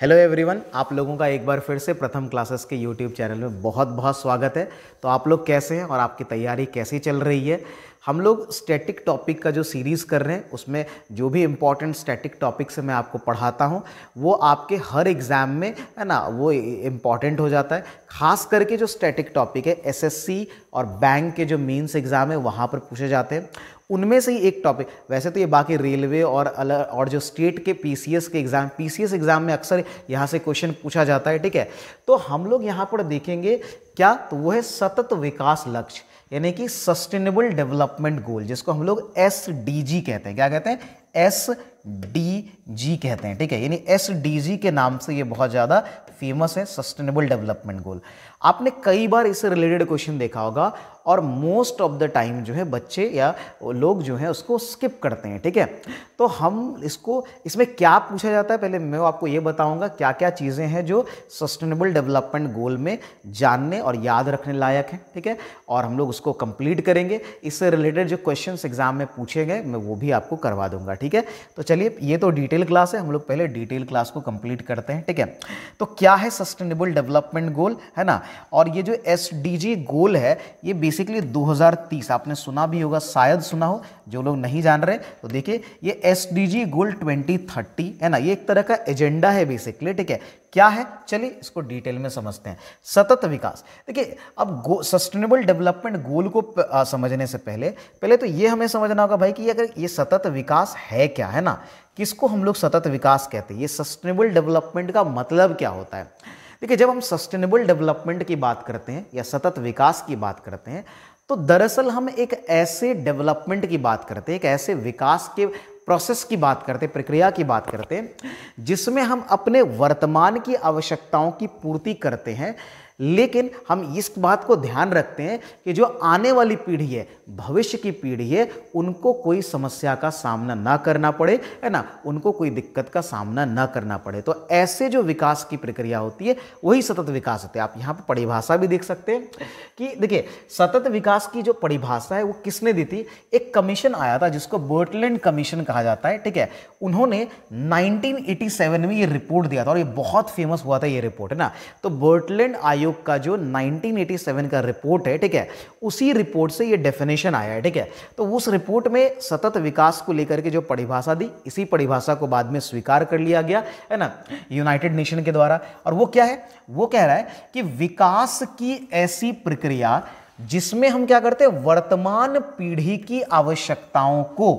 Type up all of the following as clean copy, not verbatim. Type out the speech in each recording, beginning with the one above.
Hello everyone, आप लोगों का एक बार फिर से प्रथम क्लासेस के यूट्यूब चैनल में बहुत बहुत स्वागत है। तो आप लोग कैसे हैं और आपकी तैयारी कैसी चल रही है? हम लोग स्टैटिक टॉपिक का जो सीरीज़ कर रहे हैं उसमें जो भी इम्पॉर्टेंट स्टैटिक टॉपिक से मैं आपको पढ़ाता हूं वो आपके हर एग्ज़ाम में है ना वो इम्पॉर्टेंट हो जाता है। खास करके जो स्टैटिक टॉपिक है एसएससी और बैंक के जो मेंस एग्ज़ाम है वहाँ पर पूछे जाते हैं। उनमें से ही एक टॉपिक, वैसे तो ये बाकी रेलवे और जो स्टेट के पीसीएस एग्ज़ाम में अक्सर यहाँ से क्वेश्चन पूछा जाता है, ठीक है। तो हम लोग यहाँ पर देखेंगे क्या, तो वो है सतत विकास लक्ष्य यानी कि सस्टेनेबल डेवलपमेंट गोल, जिसको हम लोग एसडीजी कहते हैं। क्या कहते हैं? एसडीजी कहते हैं, ठीक है। यानी एसडीजी के नाम से ये बहुत ज़्यादा फेमस है, सस्टेनेबल डेवलपमेंट गोल। आपने कई बार इससे रिलेटेड क्वेश्चन देखा होगा और मोस्ट ऑफ द टाइम जो है बच्चे या लोग जो है उसको स्किप करते हैं, ठीक है। तो हम इसमें क्या पूछा जाता है, पहले मैं आपको ये बताऊंगा क्या क्या चीज़ें हैं जो सस्टेनेबल डेवलपमेंट गोल में जानने और याद रखने लायक हैं, ठीक है। और हम लोग उसको कंप्लीट करेंगे। इससे रिलेटेड जो क्वेश्चंस एग्जाम में पूछे गए मैं वो भी आपको करवा दूंगा, ठीक है। तो चलिए, ये तो डिटेल क्लास है, हम लोग पहले डिटेल क्लास को कंप्लीट करते हैं, ठीक है। तो क्या है सस्टेनेबल डेवलपमेंट गोल, है ना। और ये जो एसडीजी गोल है ये बेसिकली 2030, आपने सुना भी होगा, शायद सुना हो। जो लोग नहीं जान रहे तो देखिए, ये एसडीजी गोल 2030 है ना, ये एक तरह का एजेंडा है बेसिकली, ठीक है। क्या है, चलिए इसको डिटेल में समझते हैं। सतत विकास, देखिए अब सस्टेनेबल डेवलपमेंट गोल को समझने से पहले तो ये हमें समझना होगा भाई कि अगर ये सतत विकास है क्या, है ना, किसको हम लोग सतत विकास कहते हैं, ये सस्टेनेबल डेवलपमेंट का मतलब क्या होता है। देखिए, जब हम सस्टेनेबल डेवलपमेंट की बात करते हैं या सतत विकास की बात करते हैं तो दरअसल हम एक ऐसे डेवलपमेंट की बात करते हैं, एक ऐसे विकास के प्रोसेस की बात करते हैं, प्रक्रिया की बात करते हैं जिसमें हम अपने वर्तमान की आवश्यकताओं की पूर्ति करते हैं, लेकिन हम इस बात को ध्यान रखते हैं कि जो आने वाली पीढ़ी है, भविष्य की पीढ़ी है, उनको कोई समस्या का सामना ना करना पड़े, है ना, उनको कोई दिक्कत का सामना ना करना पड़े। तो ऐसे जो विकास की प्रक्रिया होती है वही सतत विकास होता है। आप यहाँ पर परिभाषा भी देख सकते हैं कि देखिए, सतत विकास की जो परिभाषा है वो किसने दी थी? एक कमीशन आया था जिसको बर्टलैंड कमीशन कहा जाता है, ठीक है। उन्होंने 1987 में ये रिपोर्ट दिया था और ये बहुत फेमस हुआ था ये रिपोर्ट, है ना। तो बर्टलैंड आयोग का जो 1987 का रिपोर्ट है, ठीक है, उसी रिपोर्ट से ये डेफिनेशन आया है, ठीक है। तो उस रिपोर्ट में सतत विकास को लेकर के जो परिभाषा दी, इसी परिभाषा को बाद में स्वीकार कर लिया गया, है ना, यूनाइटेड नेशन के द्वारा। और वो क्या है? वो कह रहा है कि विकास की ऐसी प्रक्रिया जिसमें हम क्या करते हैं, वर्तमान पीढ़ी की आवश्यकताओं को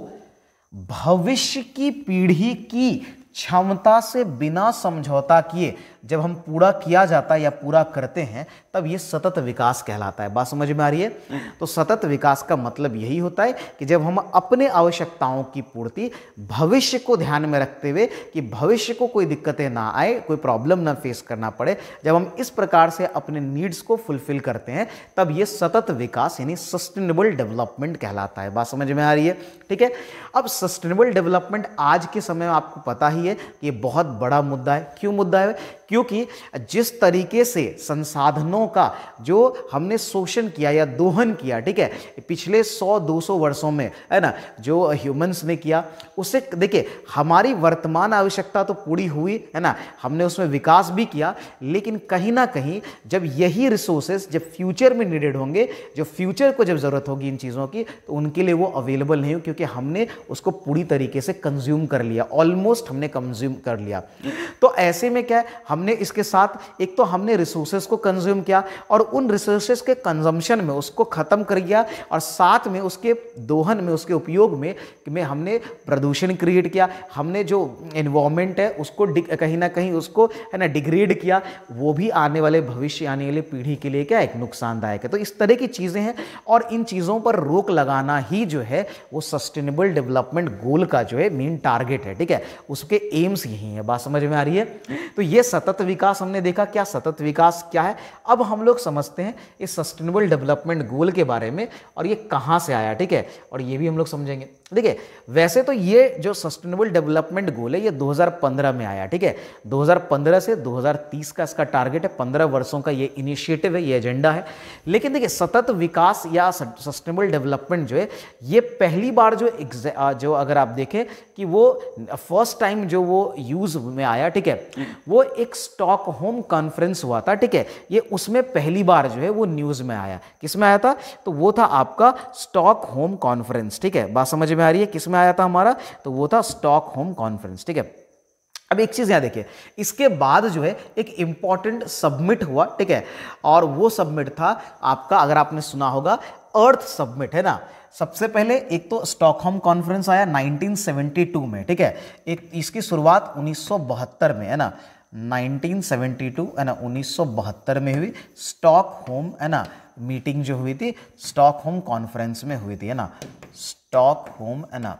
भविष्य की पीढ़ी की क्षमता से बिना समझौता किए जब हम पूरा किया जाता है या पूरा करते हैं तब ये सतत विकास कहलाता है। बात समझ में आ रही है? तो सतत विकास का मतलब यही होता है कि जब हम अपने आवश्यकताओं की पूर्ति भविष्य को ध्यान में रखते हुए कि भविष्य को कोई दिक्कतें ना आए, कोई प्रॉब्लम ना फेस करना पड़े, जब हम इस प्रकार से अपने नीड्स को फुलफिल करते हैं तब ये सतत विकास यानी सस्टेनेबल डेवलपमेंट कहलाता है। बात समझ में आ रही है? ठीक है। अब सस्टेनेबल डेवलपमेंट आज के समय में आपको पता ही है कि ये बहुत बड़ा मुद्दा है। क्यों मुद्दा है? क्योंकि जिस तरीके से संसाधनों का जो हमने शोषण किया या दोहन किया, ठीक है, पिछले 100-200 वर्षों में, है ना, जो ह्यूमंस ने किया, उससे देखिए हमारी वर्तमान आवश्यकता तो पूरी हुई, है ना, हमने उसमें विकास भी किया, लेकिन कहीं ना कहीं जब यही रिसोर्सेज जब फ्यूचर में नीडेड होंगे, जो फ्यूचर को जब जरूरत होगी इन चीज़ों की, तो उनके लिए वो अवेलेबल नहीं हो, क्योंकि हमने उसको पूरी तरीके से कंज्यूम कर लिया, ऑलमोस्ट हमने कंज्यूम कर लिया। तो ऐसे में क्या है, हमने इसके साथ एक तो हमने रिसोर्सेज को कंज्यूम किया और उन रिसोर्सेज के कंजम्पशन में उसको खत्म कर दिया, और साथ में उसके दोहन में, उसके उपयोग में हमने प्रदूषण क्रिएट किया, हमने जो एनवायरनमेंट है उसको कहीं ना कहीं उसको, है ना, डिग्रेड किया। वो भी आने वाले भविष्य, आने वाले पीढ़ी के लिए क्या एक नुकसानदायक है। तो इस तरह की चीजें हैं और इन चीजों पर रोक लगाना ही जो है वो सस्टेनेबल डेवलपमेंट गोल का जो है मेन टारगेट है, ठीक है, उसके एम्स यही है। बात समझ में आ रही है? तो ये सतत विकास हमने देखा, क्या सतत विकास क्या है। अब हम लोग समझते हैं इस सस्टेनेबल डेवलपमेंट गोल के बारे में और ये कहां से आया, ठीक है, और ये भी हम लोग समझेंगे। ठीक है। वैसे तो ये जो सस्टेनेबल डेवलपमेंट गोल है ये 2015 में आया, ठीक है। 2015 से 2030 का इसका टारगेट है, 15 वर्षों का ये इनिशिएटिव है, ये एजेंडा है। लेकिन देखिए सतत विकास या सस्टेनेबल डेवलपमेंट जो है ये पहली बार जो अगर आप देखें कि वो फर्स्ट टाइम जो वो यूज में आया, ठीक है, वो एक स्टॉकहोम कॉन्फ्रेंस हुआ था, ठीक है। ये उसमें पहली बार जो है वो न्यूज में आया। किस में आया था? तो वो था आपका स्टॉकहोम कॉन्फ्रेंस, ठीक है। बात समझ में आ रही है? किस में आया था हमारा? तो वो था स्टॉकहोम कॉन्फ्रेंस, ठीक है। अब एक चीज यहां देखिए, इसके बाद जो है एक इंपॉर्टेंट सबमिट हुआ, ठीक है, और वो सबमिट था आपका, अगर आपने सुना होगा, अर्थ सबमिट, है ना। सबसे पहले एक तो स्टॉकहोम कॉन्फ्रेंस आया 1972 में, ठीक है। एक इसकी शुरुआत 1972 में, है ना, 1972, है ना, 1972 में हुई स्टॉकहोम, है ना, मीटिंग जो हुई थी स्टॉकहोम कॉन्फ्रेंस में हुई थी, है ना, स्टॉकहोम, है ना,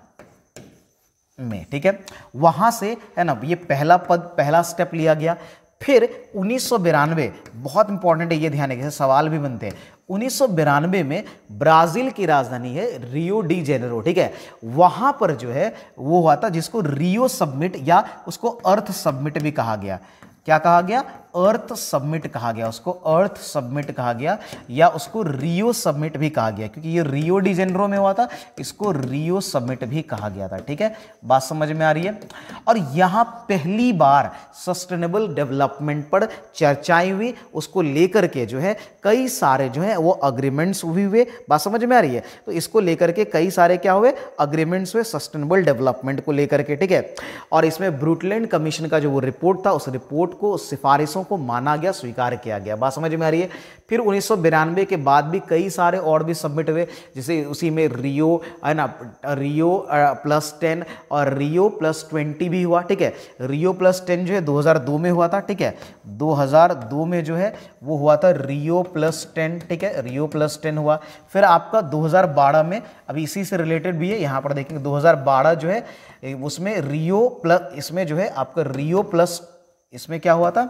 में, ठीक है। वहां से, है ना, ये पहला स्टेप लिया गया। फिर 1992, बहुत इंपॉर्टेंट है, ये ध्यान रखिए, सवाल भी बनते हैं। 1992 में ब्राजील की राजधानी है रियो डी जेनेरो, ठीक है, वहां पर जो है वो हुआ था जिसको रियो सबमिट या उसको अर्थ सबमिट भी कहा गया। क्या कहा गया? अर्थ सबमिट कहा गया, उसको अर्थ सबमिट कहा गया या उसको रियो सबमिट भी कहा गया, क्योंकि ये रियो डी जेनेरो में हुआ था, इसको रियो सबमिट भी कहा गया था, ठीक है। बात समझ में आ रही है? और यहां पहली बार सस्टेनेबल डेवलपमेंट पर चर्चाएं हुई, उसको लेकर के जो है कई सारे जो है वो अग्रीमेंट्स हुए। बात समझ में आ रही है? तो इसको लेकर के कई सारे क्या हुए? अग्रीमेंट्स हुए सस्टेनेबल डेवलपमेंट को लेकर के, ठीक है। और इसमें ब्रुटलैंड कमीशन का जो वो रिपोर्ट था, उस रिपोर्ट को, उस सिफारिशों को माना गया, स्वीकार किया गया। बात समझ में आ रही है? फिर 1992 के बाद भी कई सारे और भी सबमिट हुए, जैसे उसी में रियो, है ना, रियो +10 और रियो +20 भी हुआ, ठीक है। रियो +10 जो है 2002 में हुआ था, ठीक है, 2002 में जो है वो हुआ था रियो +10, ठीक है, रियो +10 हुआ। फिर आपका 2012 में, अभी इसी से रिलेटेड भी है, यहां पर देखेंगे 2012 जो है उसमें रियो प्लस, इसमें जो है आपका रियो प्लस, इसमें क्या हुआ था?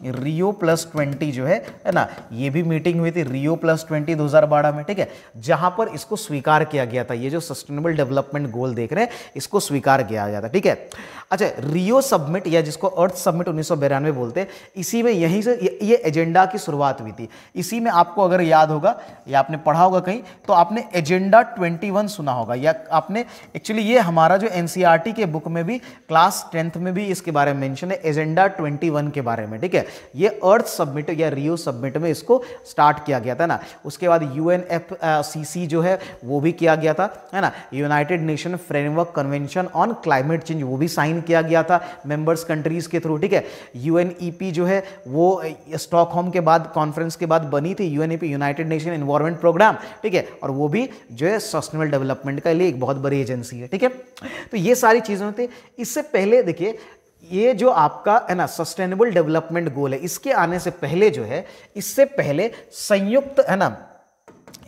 रियो +20 जो है ना, ये भी मीटिंग हुई थी रियो +20 2012 में, ठीक है, जहां पर इसको स्वीकार किया गया था, ये जो सस्टेनेबल डेवलपमेंट गोल देख रहे हैं इसको स्वीकार किया गया था, ठीक है। अच्छा, रियो सबमिट या जिसको अर्थ सबमिट 1992 बोलते हैं, इसी में यहीं से ये एजेंडा की शुरुआत हुई थी। इसी में आपको अगर याद होगा या आपने पढ़ा होगा कहीं, तो आपने एजेंडा 21 सुना होगा, या आपने एक्चुअली ये हमारा जो एनसीईआरटी के बुक में भी क्लास 10th में भी इसके बारे में मेंशन है, एजेंडा 21 के बारे में, ठीक है। ये अर्थ सबमिट या रियो सबमिट में इसको स्टार्ट किया गया था ना। उसके बाद UNFCCC जो है वो भी किया गया था, है ना, United nation framework convention on climate change, वो भी साइन किया गया था मेंबर्स कंट्रीज के थ्रू, ठीक है। UNEP जो है वो स्टॉकहोम के बाद, कॉन्फ्रेंस के बाद बनी थी, UNEP, United Nation Environment Programme, ठीक है, और वो भी जो है सस्टेनेबल डेवलपमेंट के लिए एक बहुत बड़ी एजेंसी है, ठीक है। तो ये सारी चीजें होती। इससे पहले देखिए, ये जो आपका है ना सस्टेनेबल डेवलपमेंट गोल है, इसके आने से पहले जो है, इससे पहले संयुक्त, है ना,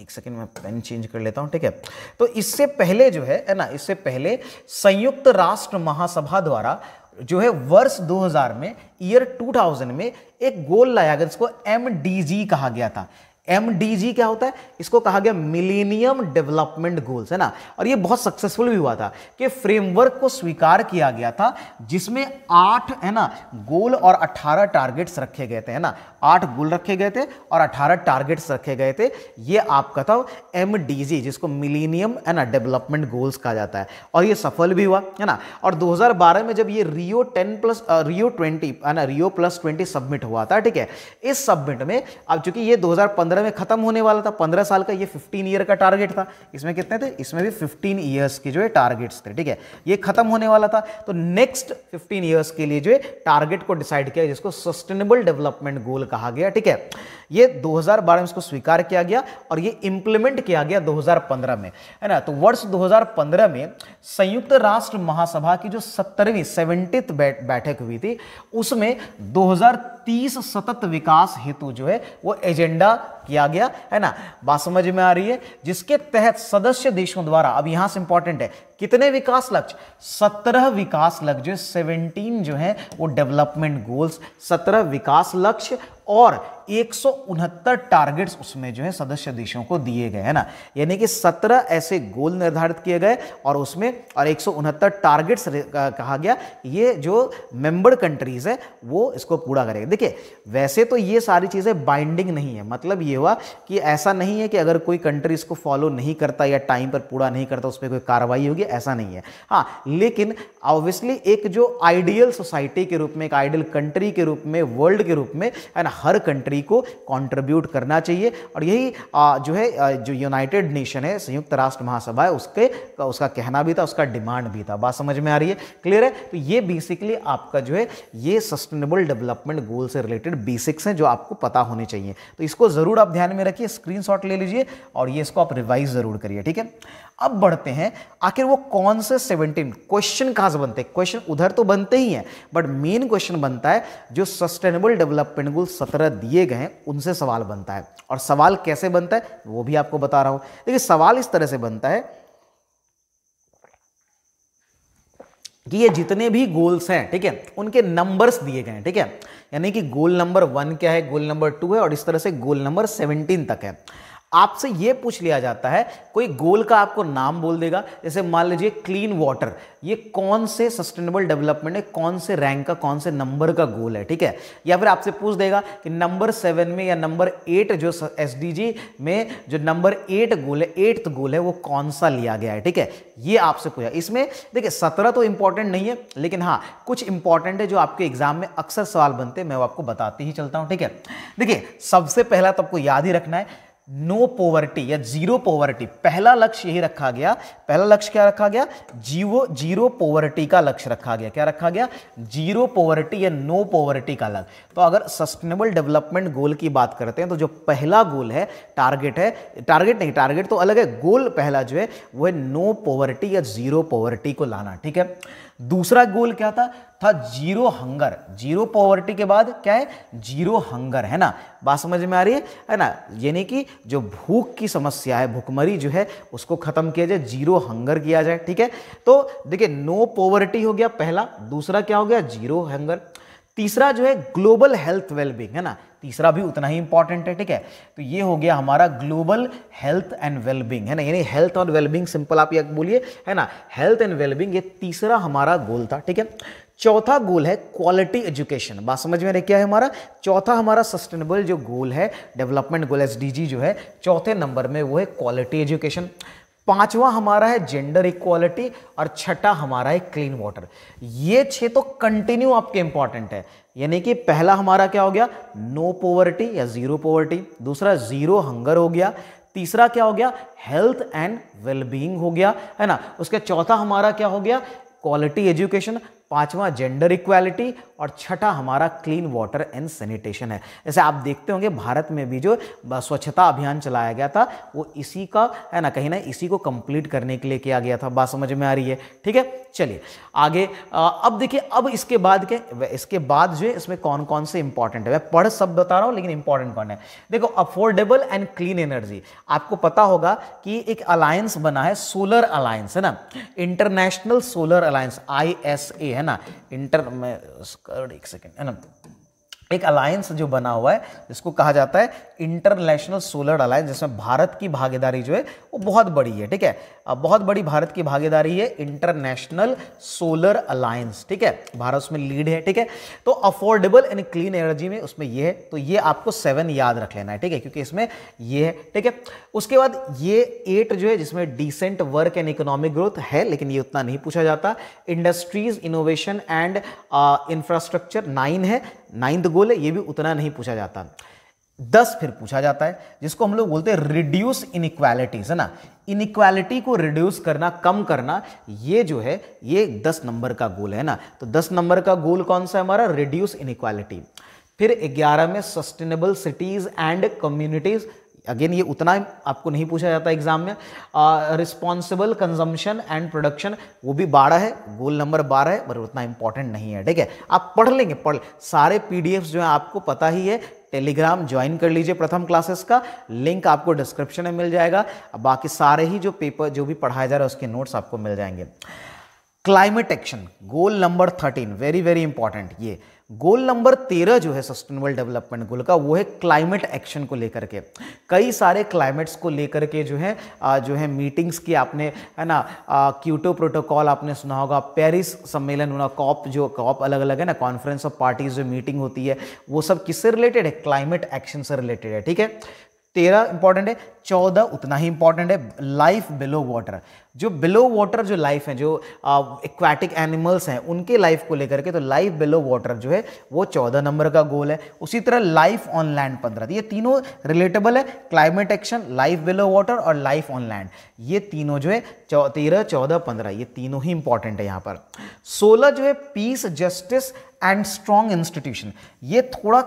एक सेकंड में पेन चेंज कर लेता हूं, ठीक है। तो इससे पहले जो है ना, इससे पहले संयुक्त राष्ट्र महासभा द्वारा जो है वर्ष 2000 में, ईयर 2000 में एक गोल लाया गया जिसको MDG कहा गया था। MDG क्या होता है? इसको कहा गया मिलेनियम डेवलपमेंट गोल्स, है ना। और ये बहुत सक्सेसफुल भी हुआ था कि फ्रेमवर्क को स्वीकार किया गया था, जिसमें 8, है ना, गोल और 18 टारगेट्स रखे गए थे, है ना, 8 गोल रखे गए थे और 18 टारगेट्स रखे गए थे। ये आपका था MDG, जिसको मिलेनियम, है ना, डेवलपमेंट गोल्स कहा जाता है, और ये सफल भी हुआ, है ना। और 2012 में जब ये रियो 20, है ना, रियो +20 सबमिट हुआ था, ठीक है। इस सबमिट में अब चूंकि ये 2015 में खत्म होने वाला था, 15 साल का, ये 15 ईयर का टारगेट था। इसमें कितने थे? इसमें भी 15 ईयर्स के जो है टारगेट्स थे, ठीक है। ये खत्म होने वाला था, तो नेक्स्ट 15 ईयर्स के लिए जो है टारगेट को डिसाइड किया, जिसको सस्टेनेबल डेवलपमेंट गोल कहा गया, ठीक है। ये 2012 में इसको स्वीकार किया गया और ये इंप्लीमेंट किया गया 2015 में, है ना। तो वर्ष 2015 में संयुक्त राष्ट्र महासभा की जो 70th बैठक हुई थी, उसमें 2030 सतत विकास हेतु जो है वो एजेंडा किया गया, है ना। बात समझ में आ रही है? जिसके तहत सदस्य देशों द्वारा, अब यहां से इंपॉर्टेंट है, कितने विकास लक्ष्य? 17 विकास लक्ष्य, 17 जो है वो डेवलपमेंट गोल्स, 17 विकास लक्ष्य और 169 टारगेट्स उसमें जो है सदस्य देशों को दिए गए, है ना। यानी कि 17 ऐसे गोल निर्धारित किए गए और उसमें 169 टारगेट्स कहा गया, ये जो मेंबर कंट्रीज है वो इसको पूरा करेंगे। देखिए वैसे तो ये सारी चीजें बाइंडिंग नहीं है, मतलब ये हुआ कि ऐसा नहीं है कि अगर कोई कंट्री इसको फॉलो नहीं करता या टाइम पर पूरा नहीं करता उस पर कोई कार्रवाई होगी, ऐसा नहीं है। हाँ, लेकिन ऑब्वियसली एक जो आइडियल सोसाइटी के रूप में, एक आइडियल कंट्री के रूप में, वर्ल्ड के रूप में, है ना, हर कंट्री को कंट्रीब्यूट करना चाहिए। और यही जो है जो यूनाइटेड नेशन है, संयुक्त राष्ट्र महासभा है, उसका कहना भी था, उसका डिमांड भी था। बात समझ में आ रही है? क्लियर है? तो ये बेसिकली आपका जो है ये सस्टेनेबल डेवलपमेंट गोल से रिलेटेड बेसिक्स हैं जो आपको पता होने चाहिए। तो इसको जरूर आप ध्यान में रखिए, स्क्रीनशॉट ले लीजिए और ये इसको आप रिवाइज जरूर करिए, ठीक है। अब बढ़ते हैं, आखिर वो कौन से 17 क्वेश्चन कहां से बनते हैं? क्वेश्चन उधर तो बनते ही हैं, बट मेन क्वेश्चन बनता है जो सस्टेनेबल डेवलपमेंट गोल 17 दिए गए हैं उनसे सवाल बनता है। और सवाल कैसे बनता है वो भी आपको बता रहा हूं। देखिए सवाल इस तरह से बनता है कि ये जितने भी गोल्स हैं, ठीक है, उनके नंबर्स दिए गए हैं, ठीक है। यानी कि गोल नंबर 1 क्या है, गोल नंबर 2 है और इस तरह से गोल नंबर 17 तक है। आपसे ये पूछ लिया जाता है, कोई गोल का आपको नाम बोल देगा, जैसे मान लीजिए क्लीन वाटर, ये कौन से सस्टेनेबल डेवलपमेंट है, कौन से रैंक का, कौन से नंबर का गोल है, ठीक है। या फिर आपसे पूछ देगा कि नंबर 7 में या नंबर 8 जो एसडीजी में जो नंबर 8 गोल है, 8th गोल है, वो कौन सा लिया गया है, ठीक है। ये आपसे पूछा। इसमें देखिए 17 तो इंपॉर्टेंट नहीं है, लेकिन हाँ कुछ इंपॉर्टेंट है जो आपके एग्जाम में अक्सर सवाल बनते हैं, मैं वो आपको बताते ही चलता हूं, ठीक है। देखिए सबसे पहला तो आपको याद ही रखना है, नो पॉवर्टी या जीरो पॉवर्टी, पहला लक्ष्य यही रखा गया। पहला लक्ष्य क्या रखा गया? जीरो पॉवर्टी का लक्ष्य रखा गया। क्या रखा गया? जीरो पॉवर्टी या नो पॉवर्टी का लक्ष्य। तो अगर सस्टेनेबल डेवलपमेंट गोल की बात करते हैं तो जो पहला गोल है, टारगेट तो अलग है, गोल पहला जो है वो है नो पॉवर्टी या जीरो पॉवर्टी को लाना, ठीक है। दूसरा गोल क्या था जीरो हंगर। जीरो पॉवर्टी के बाद क्या है? जीरो हंगर, है ना। बात समझ में आ रही है ना। यानी कि जो भूख की समस्या है, भूखमरी जो है उसको खत्म किया जाए, जीरो हंगर किया जाए, ठीक है। तो देखिए नो पॉवर्टी हो गया पहला, दूसरा क्या हो गया? Zero hunger. तीसरा जो है ग्लोबल हेल्थ वेलबींग, है ना, तीसरा भी उतना ही इंपॉर्टेंट है, ठीक है। तो ये हो गया हमारा ग्लोबल हेल्थ एंड वेलबींग, है ना, यानी हेल्थ और वेलबींग सिंपल आप ये बोलिए, है ना, हेल्थ एंड वेलबींग, ये तीसरा हमारा गोल था, ठीक है। चौथा गोल है क्वालिटी एजुकेशन। बात समझ में आ रही क्या है हमारा? चौथा हमारा सस्टेनेबल जो गोल है, डेवलपमेंट गोल एसडीजी जो है चौथे नंबर में, वो है क्वालिटी एजुकेशन। पांचवा हमारा है जेंडर इक्वालिटी और छठा हमारा है क्लीन वाटर। ये 6 तो कंटिन्यू आपके इंपॉर्टेंट है। यानी कि पहला हमारा क्या हो गया? नो पॉवर्टी या जीरो पॉवर्टी। दूसरा जीरो हंगर हो गया। तीसरा क्या हो गया? हेल्थ एंड वेलबींग हो गया, है ना। उसके चौथा हमारा क्या हो गया? Quality education. पांचवा जेंडर इक्वालिटी और छठा हमारा क्लीन वाटर एंड सैनिटेशन है। जैसे आप देखते होंगे भारत में भी जो स्वच्छता अभियान चलाया गया था वो इसी का, है ना, कहीं ना इसी को कंप्लीट करने के लिए किया गया था। बात समझ में आ रही है? ठीक है, चलिए आगे। अब देखिए, अब इसके बाद क्या, इसके बाद जो है इसमें कौन कौन से इंपॉर्टेंट है, मैं पढ़ सब बता रहा हूं लेकिन इंपॉर्टेंट कौन है। देखो, अफोर्डेबल एंड क्लीन एनर्जी, आपको पता होगा कि एक अलायंस बना है, सोलर अलायंस, है ना, इंटरनेशनल सोलर अलायंस, ISA, है ना, एक सेकेंड, है ना, एक अलायंस जो बना हुआ है जिसको कहा जाता है इंटरनेशनल सोलर अलायंस, जिसमें भारत की भागीदारी जो है वो बहुत बड़ी है, ठीक है। बहुत बड़ी भारत की भागीदारी है इंटरनेशनल सोलर अलायंस, ठीक है, भारत उसमें लीड है, ठीक है। तो अफोर्डेबल एंड क्लीन एनर्जी में उसमें ये है, तो ये आपको 7 याद रख लेना है, ठीक है, क्योंकि इसमें ये है, ठीक है। उसके बाद ये 8 जो है जिसमें decent work and economic growth है, लेकिन ये उतना नहीं पूछा जाता। इंडस्ट्रीज, इनोवेशन एंड इंफ्रास्ट्रक्चर 9 है, 9th गोल है, ये भी उतना नहीं पूछा जाता। 10 फिर पूछा जाता है जिसको हम लोग बोलते हैं रिड्यूस इनइक्वालिटीज, है ना, इनइक्वालिटी को रिड्यूस करना, कम करना, ये जो है ये 10 नंबर का गोल है ना। तो 10 नंबर का गोल कौन सा है हमारा? Reduce inequality. फिर 11 में sustainable cities and communities, again ये उतना आपको नहीं पूछा जाता एग्जाम में। रिस्पॉन्सिबल कंजम्पशन एंड प्रोडक्शन, वो भी 12 है, गोल नंबर 12 है, पर उतना इंपॉर्टेंट नहीं है, ठीक है। आप पढ़ लेंगे, सारे PDFs जो है आपको पता ही है। टेलीग्राम ज्वाइन कर लीजिए प्रथम क्लासेस का, लिंक आपको डिस्क्रिप्शन में मिल जाएगा। बाकी सारे ही जो पेपर जो भी पढ़ाया जा रहा है उसके नोट्स आपको मिल जाएंगे। Climate action, goal number 13, very very important. ये गोल नंबर 13 जो है सस्टेनेबल डेवलपमेंट गोल का, वो है क्लाइमेट एक्शन को लेकर के। कई सारे क्लाइमेट्स को लेकर के जो है मीटिंग्स की आपने, है ना, क्योटो प्रोटोकॉल आपने सुना होगा, पेरिस सम्मेलन होना, कॉप अलग अलग है ना, कॉन्फ्रेंस ऑफ पार्टीज जो मीटिंग होती है, वो सब किससे रिलेटेड है? क्लाइमेट एक्शन से रिलेटेड है, ठीक है। 13 इंपॉर्टेंट है, 14 उतना ही इंपॉर्टेंट है, लाइफ बिलो वाटर। जो बिलो वाटर जो लाइफ है, जो एक्वाटिक एनिमल्स हैं, उनके लाइफ को लेकर के, तो लाइफ बिलो वाटर जो है वो 14 नंबर का गोल है। उसी तरह लाइफ ऑन लैंड 15। ये तीनों रिलेटेबल है, climate action, life below water और लाइफ ऑन लैंड। ये तीनों जो है 13, 14, 15, ये तीनों ही इंपॉर्टेंट है यहाँ पर। 16 जो है peace, justice and strong institution. ये थोड़ा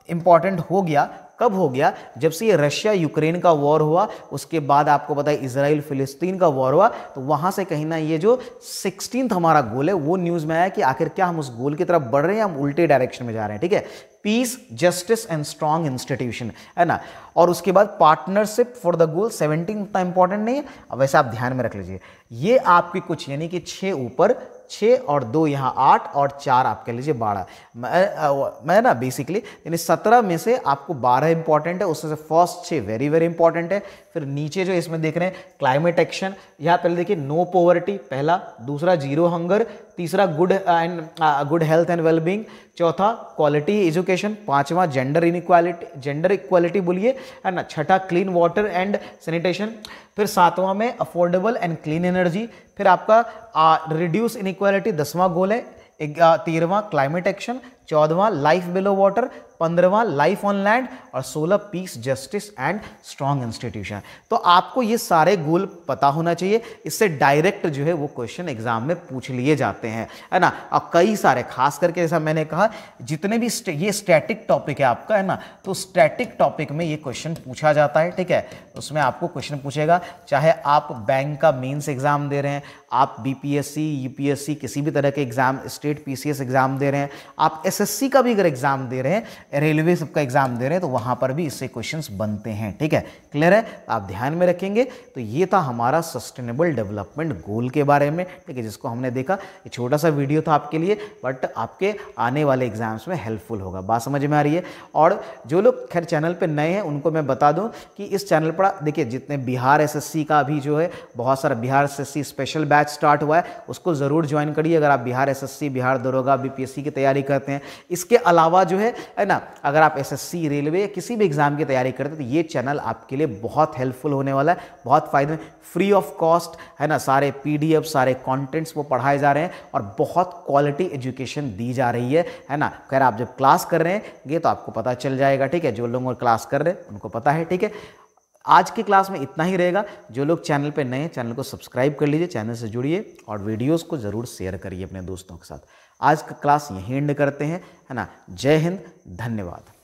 इंपॉर्टेंट हो गया, कब हो गया? जब से ये रशिया यूक्रेन का वॉर हुआ, उसके बाद आपको पता है इजराइल फिलिस्तीन का वॉर हुआ, तो वहां से कहीं ना ये जो 16th हमारा गोल है वो न्यूज में आया कि आखिर क्या हम उस गोल की तरफ बढ़ रहे हैं या हम उल्टे डायरेक्शन में जा रहे हैं, ठीक है। Peace, justice and strong institution, है ना। और उसके बाद पार्टनरशिप फॉर द गोल 17 उतना इंपॉर्टेंट नहीं है, वैसे आप ध्यान में रख लीजिए। ये आपकी कुछ यानी कि 6 ऊपर, 6 और 2 यहाँ 8 और 4 आप कह लीजिए 12। मैं ना बेसिकली यानी 17 में से आपको 12 इंपॉर्टेंट है, उसमें से फर्स्ट 6 वेरी वेरी इंपॉर्टेंट है। फिर नीचे जो इसमें देख रहे हैं क्लाइमेट एक्शन, यहाँ पहले देखिए नो पॉवर्टी पहला, दूसरा जीरो हंगर, तीसरा गुड हेल्थ एंड वेलबींग, चौथा क्वालिटी एजुकेशन, पांचवा जेंडर इक्वालिटी बोलिए, है ना, छठा क्लीन वाटर एंड सैनिटेशन, फिर 7वां में अफोर्डेबल एंड क्लीन एनर्जी, फिर आपका रिड्यूस इनइक्वालिटी 10वां गोल है, 13वां क्लाइमेट एक्शन, 14वां लाइफ बिलो वाटर, 15वां लाइफ ऑन लैंड और 16 peace, justice and strong institution. तो आपको ये सारे गोल पता होना चाहिए, इससे डायरेक्ट जो है वो क्वेश्चन एग्जाम में पूछ लिए जाते हैं, है ना। और कई सारे, खास करके जैसा मैंने कहा, जितने भी ये स्टैटिक टॉपिक है आपका, है ना, तो स्टैटिक टॉपिक में ये क्वेश्चन पूछा जाता है, ठीक है। उसमें आपको क्वेश्चन पूछेगा, चाहे आप बैंक का मेंस एग्जाम दे रहे हैं, आप बीपीएससी, यूपीएससी, किसी भी तरह के एग्जाम, स्टेट पीसीएस एग्जाम दे रहे हैं, आप एसएससी का भी अगर एग्जाम दे रहे हैं, रेलवे सबका एग्जाम दे रहे हैं, तो वहां पर भी इससे क्वेश्चंस बनते हैं, ठीक है। क्लियर है? आप ध्यान में रखेंगे। तो ये था हमारा सस्टेनेबल डेवलपमेंट गोल के बारे में, ठीक है, जिसको हमने देखा। ये छोटा सा वीडियो था आपके लिए, बट आपके आने वाले एग्जाम्स में हेल्पफुल होगा। बात समझ में आ रही है? और जो लोग खैर चैनल पे नए हैं उनको मैं बता दूं कि इस चैनल पर देखिए, जितने बिहार एसएससी का भी जो है बहुत सारा Bihar SSC special batch start हुआ है, उसको जरूर ज्वाइन करिए अगर आप बिहार एसएससी, बिहार दरोगा, बीपीएससी की तैयारी करते हैं। इसके अलावा जो है ना, अगर आप एसएससी, रेलवे, किसी भी एग्जाम की तैयारी करते हैं तो ये चैनल आपके लिए बहुत हेल्पफुल होने वाला है, बहुत फायदे में, फ्री ऑफ कॉस्ट, है ना। सारे पीडीएफ, सारे कंटेंट्स वो पढ़ाए जा रहे हैं और बहुत क्वालिटी एजुकेशन दी जा रही है ना। खैर आप जब क्लास कर रहे हैं ये तो आपको पता चल जाएगा, ठीक है। जो लोग क्लास कर रहे हैं उनको पता है, ठीक है। आज की क्लास में इतना ही रहेगा। जो लोग चैनल पे नए हैं, चैनल को सब्सक्राइब कर लीजिए, चैनल से जुड़िए और वीडियोस को ज़रूर शेयर करिए अपने दोस्तों के साथ। आज का क्लास यहीं एंड करते हैं, है ना। जय हिंद, धन्यवाद।